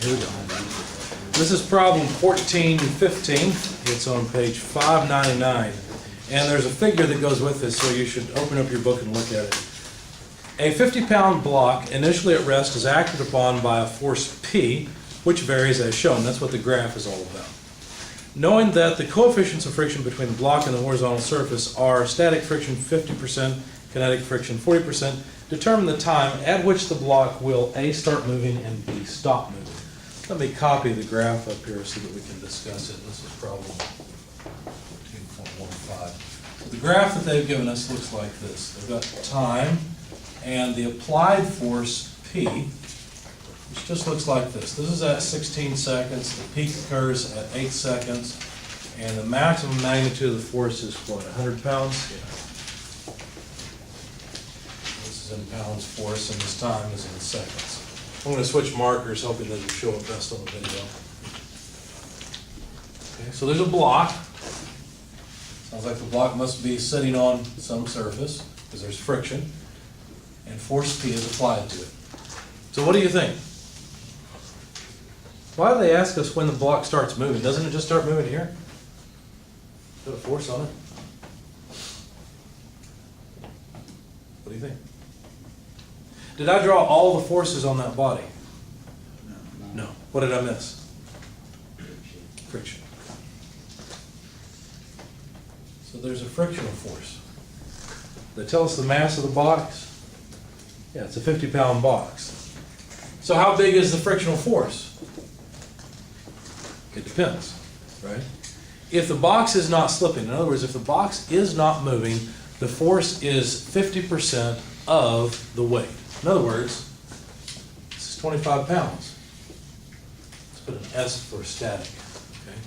Here we go. This is problem 1415. It's on page 599. And there's a figure that goes with this, so you should open up your book and look at it. A 50-pound block initially at rest is acted upon by a force P, which varies as shown. That's what the graph is all about. Knowing that the coefficients of friction between the block and the horizontal surface are static friction 50%, kinetic friction 40%, determine the time at which the block will A, start moving, and B, stop moving. Let me copy the graph up here so that we can discuss it. This is problem 14.15. The graph that they've given us looks like this. They've got time and the applied force P, which just looks like this. This is at 16 seconds, the peak occurs at 8 seconds, and the maximum magnitude of the force is what, 100 pounds? Yeah. This is in pounds force, and this time is in seconds. I'm going to switch markers, hoping that it'll show it best on the video. Okay, so there's a block. Sounds like the block must be sitting on some surface, because there's friction, and force P is applied to it. So what do you think? Why do they ask us when the block starts moving? Doesn't it just start moving here? Put a force on it. What do you think? Did I draw all the forces on that body? No. What did I miss? Friction. So there's a frictional force. They tell us the mass of the box. Yeah, it's a 50-pound box. So how big is the frictional force? It depends, right? If the box is not slipping, in other words, if the box is not moving, the force is 50% of the weight. In other words, this is 25 pounds. Let's put an S for static. Okay?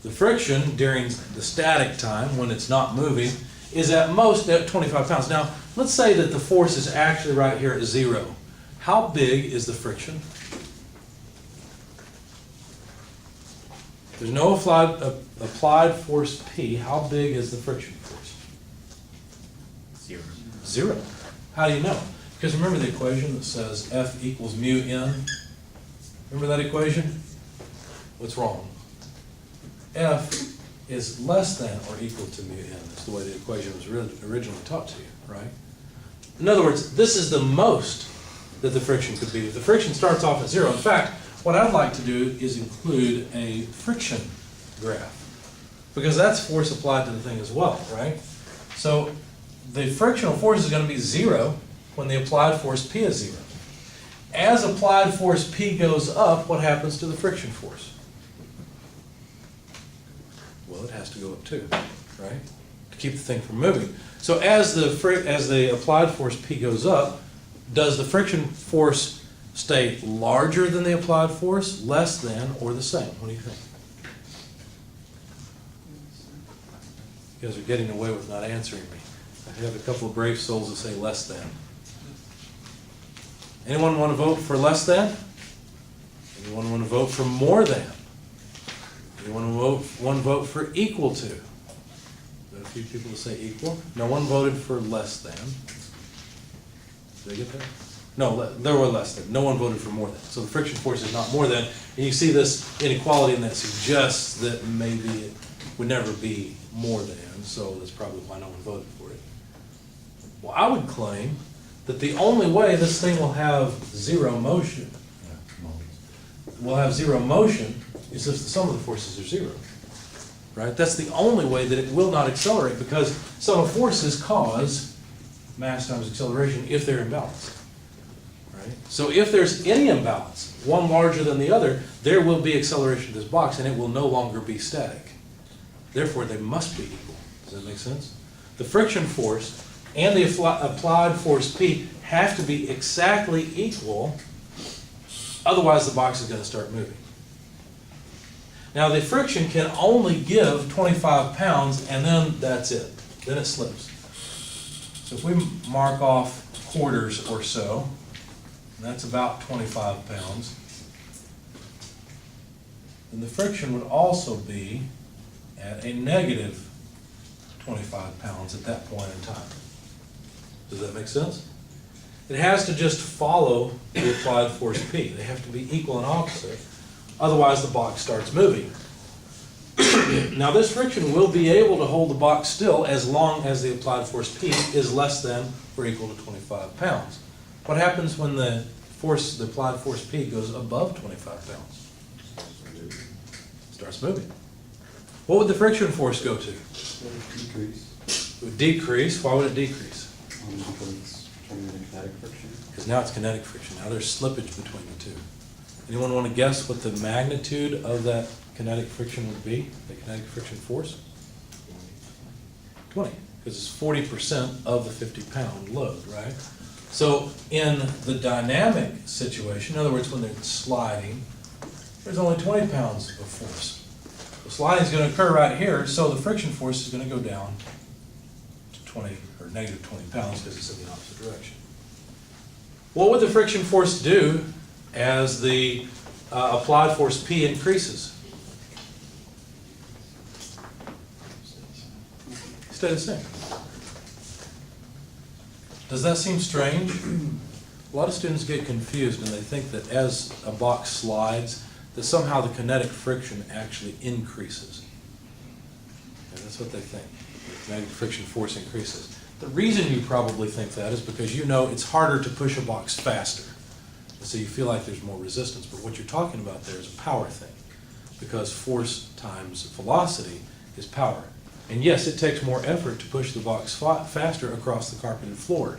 The friction during the static time, when it's not moving, is at most at 25 pounds. Now, let's say that the force is actually right here at 0. How big is the friction? There's no applied force P. How big is the friction force? 0. 0. How do you know? Because remember the equation that says F equals mu N? Remember that equation? What's wrong? F is less than or equal to mu N. That's the way the equation was originally taught to you, right? In other words, this is the most that the friction could be. The friction starts off at 0. In fact, what I'd like to do is include a friction graph, because that's force applied to the thing as well, right? So the frictional force is going to be 0 when the applied force P is 0. As applied force P goes up, what happens to the friction force? Well, it has to go up too, right? To keep the thing from moving. So as the applied force P goes up, does the friction force stay larger than the applied force, less than, or the same? What do you think? You guys are getting away with not answering me. I have a couple of brave souls that say less than. Anyone want to vote for less than? Anyone want to vote for more than? Anyone want to vote for equal to? There are a few people that say equal. No one voted for less than. Did I get that? No, there were less than. No one voted for more than. So the friction force is not more than. And you see this inequality, and that suggests that maybe it would never be more than. So that's probably why no one voted for it. Well, I would claim that the only way this thing will have 0 motion, is if the sum of the forces are 0. Right? That's the only way that it will not accelerate, because sum of forces cause mass times acceleration if they're imbalanced. Right? So if there's any imbalance, one larger than the other, there will be acceleration to this box, and it will no longer be static. Therefore, they must be equal. Does that make sense? The friction force and the applied force P have to be exactly equal, otherwise the box is going to start moving. Now the friction can only give 25 pounds, and then that's it. Then it slips. So if we mark off quarters or so, that's about 25 pounds, then the friction would also be at a negative 25 pounds at that point in time. Does that make sense? It has to just follow the applied force P. They have to be equal and opposite. Otherwise, the box starts moving. Now, this friction will be able to hold the box still as long as the applied force P is less than or equal to 25 pounds. What happens when the applied force P goes above 25 pounds? It starts moving. What would the friction force go to? Decrease. It would decrease. Why would it decrease? Because it's turning into kinetic friction. Because now it's kinetic friction. Now there's slippage between the two. Anyone want to guess what the magnitude of that kinetic friction would be? The kinetic friction force? 20. Because it's 40% of the 50-pound load, right? So in the dynamic situation, in other words, when they're sliding, there's only 20 pounds of force. The sliding is going to occur right here, so the friction force is going to go down to 20 or negative 20 pounds because it's in the opposite direction. What would the friction force do as the applied force P increases? Stay the same. Does that seem strange? A lot of students get confused and they think that as a box slides, that somehow the kinetic friction actually increases. And that's what they think. The kinetic friction force increases. The reason you probably think that is because you know it's harder to push a box faster. And so you feel like there's more resistance. But what you're talking about there is a power thing. Because force times velocity is power. And yes, it takes more effort to push the box faster across the carpeted floor.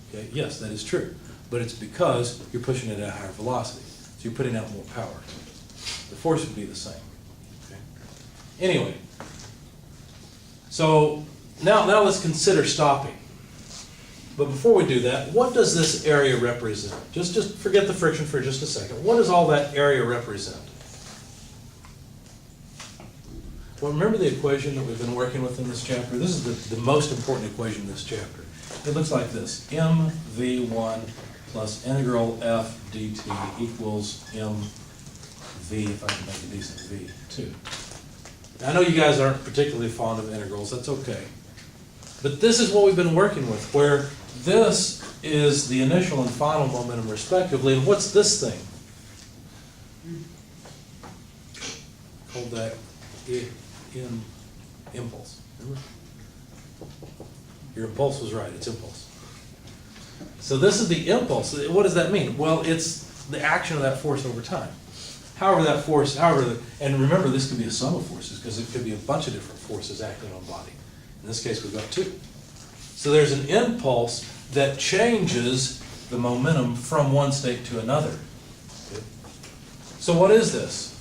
Okay? Yes, that is true. But it's because you're pushing it at a higher velocity. So you're putting out more power. The force would be the same. Okay? Anyway, so now let's consider stopping. But before we do that, what does this area represent? Just forget the friction for just a second. What does all that area represent? Well, remember the equation that we've been working with in this chapter? This is the most important equation in this chapter. It looks like this. mv1 plus integral f dt equals mv, if I can make a decent v2. Now, I know you guys aren't particularly fond of integrals. That's okay. But this is what we've been working with, where this is the initial and final momentum respectively. And what's this thing? Called that in impulse. Remember? Your impulse was right, it's impulse. So this is the impulse. What does that mean? Well, it's the action of that force over time. And remember, this could be a sum of forces because it could be a bunch of different forces acting on body. In this case, we've got two. So there's an impulse that changes the momentum from one state to another. Okay. So what is this?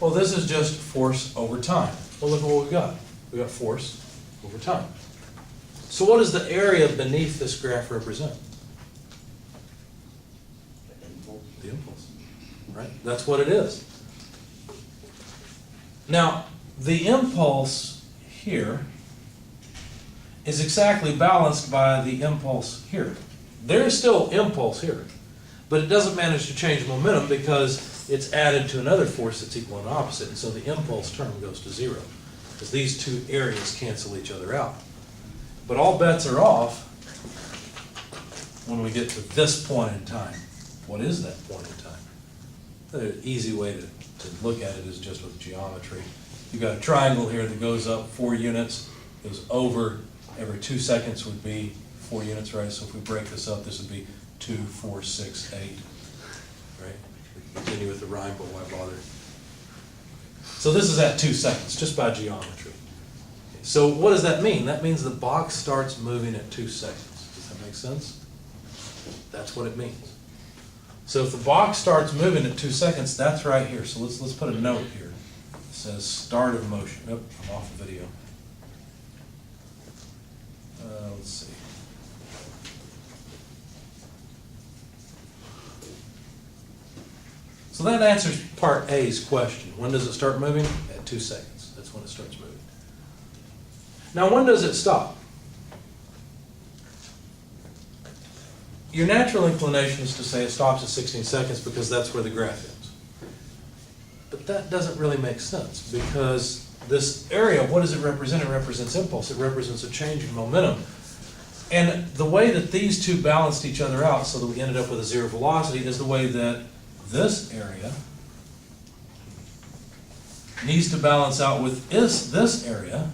Well, this is just force over time. Well, look at what we've got. We've got force over time. So what does the area beneath this graph represent? The impulse. Right? That's what it is. Now, the impulse here is exactly balanced by the impulse here. There is still impulse here, but it doesn't manage to change momentum because it's added to another force that's equal and opposite, and so the impulse term goes to zero, because these two areas cancel each other out. But all bets are off when we get to this point in time. What is that point in time? The easy way to look at it is just with geometry. You've got a triangle here that goes up 4 units, goes over every 2 seconds would be 4 units, right? So if we break this up, this would be 2, 4, 6, 8, right? We can continue with the rhyme, but why bother? So this is at 2 seconds, just by geometry. Okay, so what does that mean? That means the box starts moving at 2 seconds. Does that make sense? That's what it means. So if the box starts moving at 2 seconds, that's right here. So let's put a note here. It says start of motion. Oh, I'm off the video. Let's see. So that answers part A's question. When does it start moving? At 2 seconds. That's when it starts moving. Now, when does it stop? Your natural inclination is to say it stops at 16 seconds because that's where the graph ends. But that doesn't really make sense because this area, what does it represent? It represents impulse. It represents a change in momentum. And the way that these two balanced each other out so that we ended up with a zero velocity is the way that this area needs to balance out with this area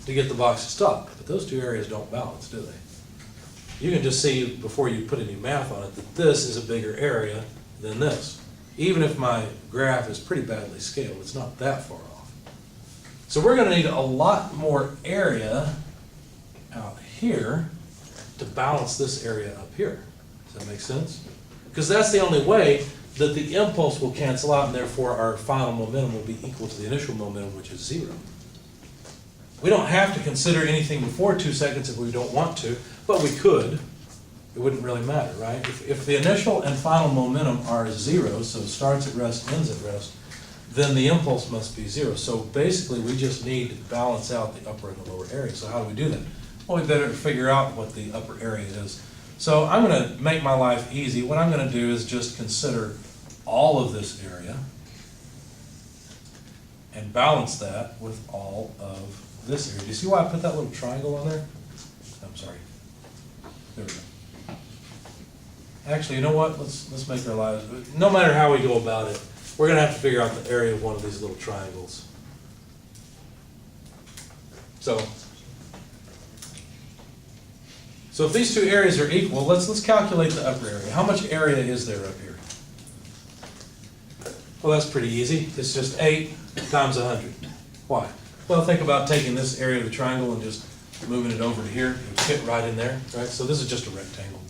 to get the box to stop. But those two areas don't balance, do they? You can just see before you put any math on it that this is a bigger area than this. Even if my graph is pretty badly scaled, it's not that far off. So we're going to need a lot more area out here to balance this area up here. Does that make sense? Because that's the only way that the impulse will cancel out, and therefore our final momentum will be equal to the initial momentum, which is zero. We don't have to consider anything before 2 seconds if we don't want to, but we could. It wouldn't really matter, right? If the initial and final momentum are zero, so starts at rest, ends at rest, then the impulse must be zero. So basically we just need to balance out the upper and the lower area. So how do we do that? Well, we better figure out what the upper area is. So I'm going to make my life easy. What I'm going to do is just consider all of this area and balance that with all of this area. Do you see why I put that little triangle on there? I'm sorry. There we go. Actually, you know what? Let's make our lives, no matter how we go about it, we're going to have to figure out the area of one of these little triangles. So if these two areas are equal, let's calculate the upper area. How much area is there up here? Well, that's pretty easy. It's just 8 times 100. Why? Well, think about taking this area of the triangle and just moving it over to here. It would fit right in there, right? So this is just a rectangle.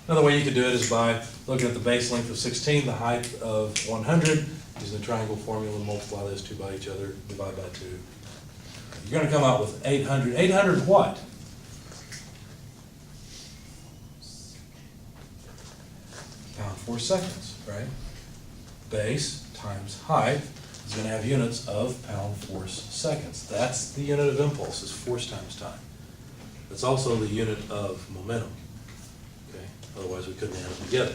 Another way you could do it is by looking at the base length of 16, the height of 100, using the triangle formula, multiply those two by each other, divide by 2. You're going to come out with 800. 800 what? Pound/force seconds, right? Base times height is going to have units of pound/force seconds. That's the unit of impulse, is force times time. That's also the unit of momentum. Okay, otherwise we couldn't add them together.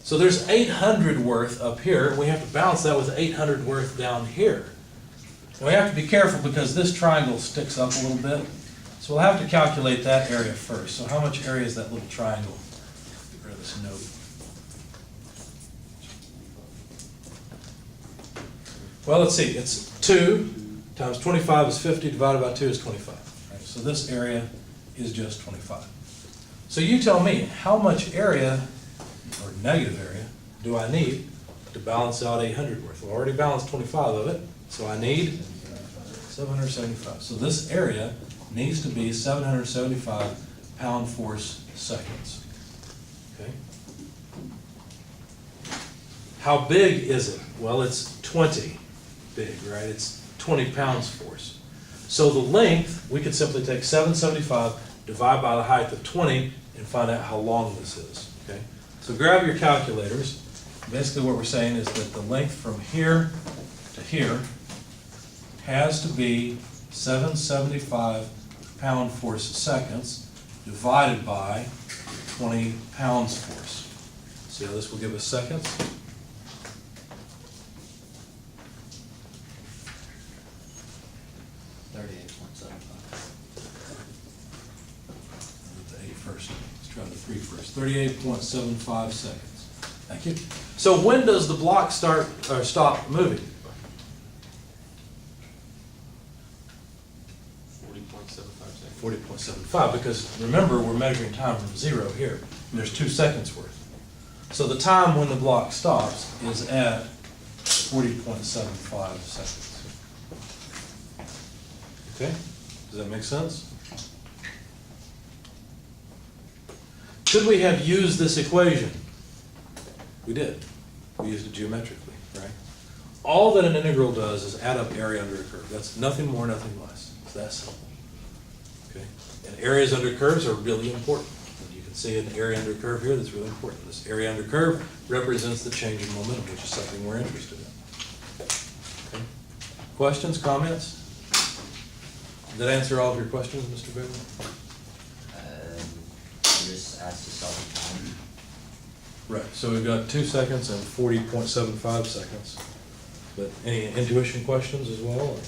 So there's 800 worth up here. We have to balance that with 800 worth down here. And we have to be careful because this triangle sticks up a little bit. So we'll have to calculate that area first. So how much area is that little triangle? Get rid of this note. Well, let's see. It's 2 times 25 is 50, divided by 2 is 25. Right? So this area is just 25. So you tell me, how much area, or negative area, do I need to balance out 800 worth? Well, I already balanced 25 of it, so I need 775. So this area needs to be 775 pound/force seconds. Okay. How big is it? Well, it's 20 big, right? It's 20 pounds force. So the length, we could simply take 775, divide by the height of 20, and find out how long this is. Okay. So grab your calculators. Basically what we're saying is that the length from here to here has to be 775 pound/force seconds divided by 20 pounds force. See how this will give us seconds? The 8 first. Let's try the 3 first. 38.75 seconds. Thank you. So when does the block start or stop moving? 40.75, because remember we're measuring time from 0 here. And there's 2 seconds worth. So the time when the block stops is at 40.75 seconds. Okay? Does that make sense? Could we have used this equation? We did. We used it geometrically, right? All that an integral does is add up area under a curve. That's nothing more, nothing less. It's that simple. Okay? And areas under curves are really important. You can see an area under curve here that's really important. This area under curve represents the change in momentum, which is something we're interested in. Okay? Questions, comments? Did that answer all of your questions, Mr. Bailey? Just asked to start the time. Right, so we've got 2 seconds and 40.75 seconds. But any intuition questions as well? Or?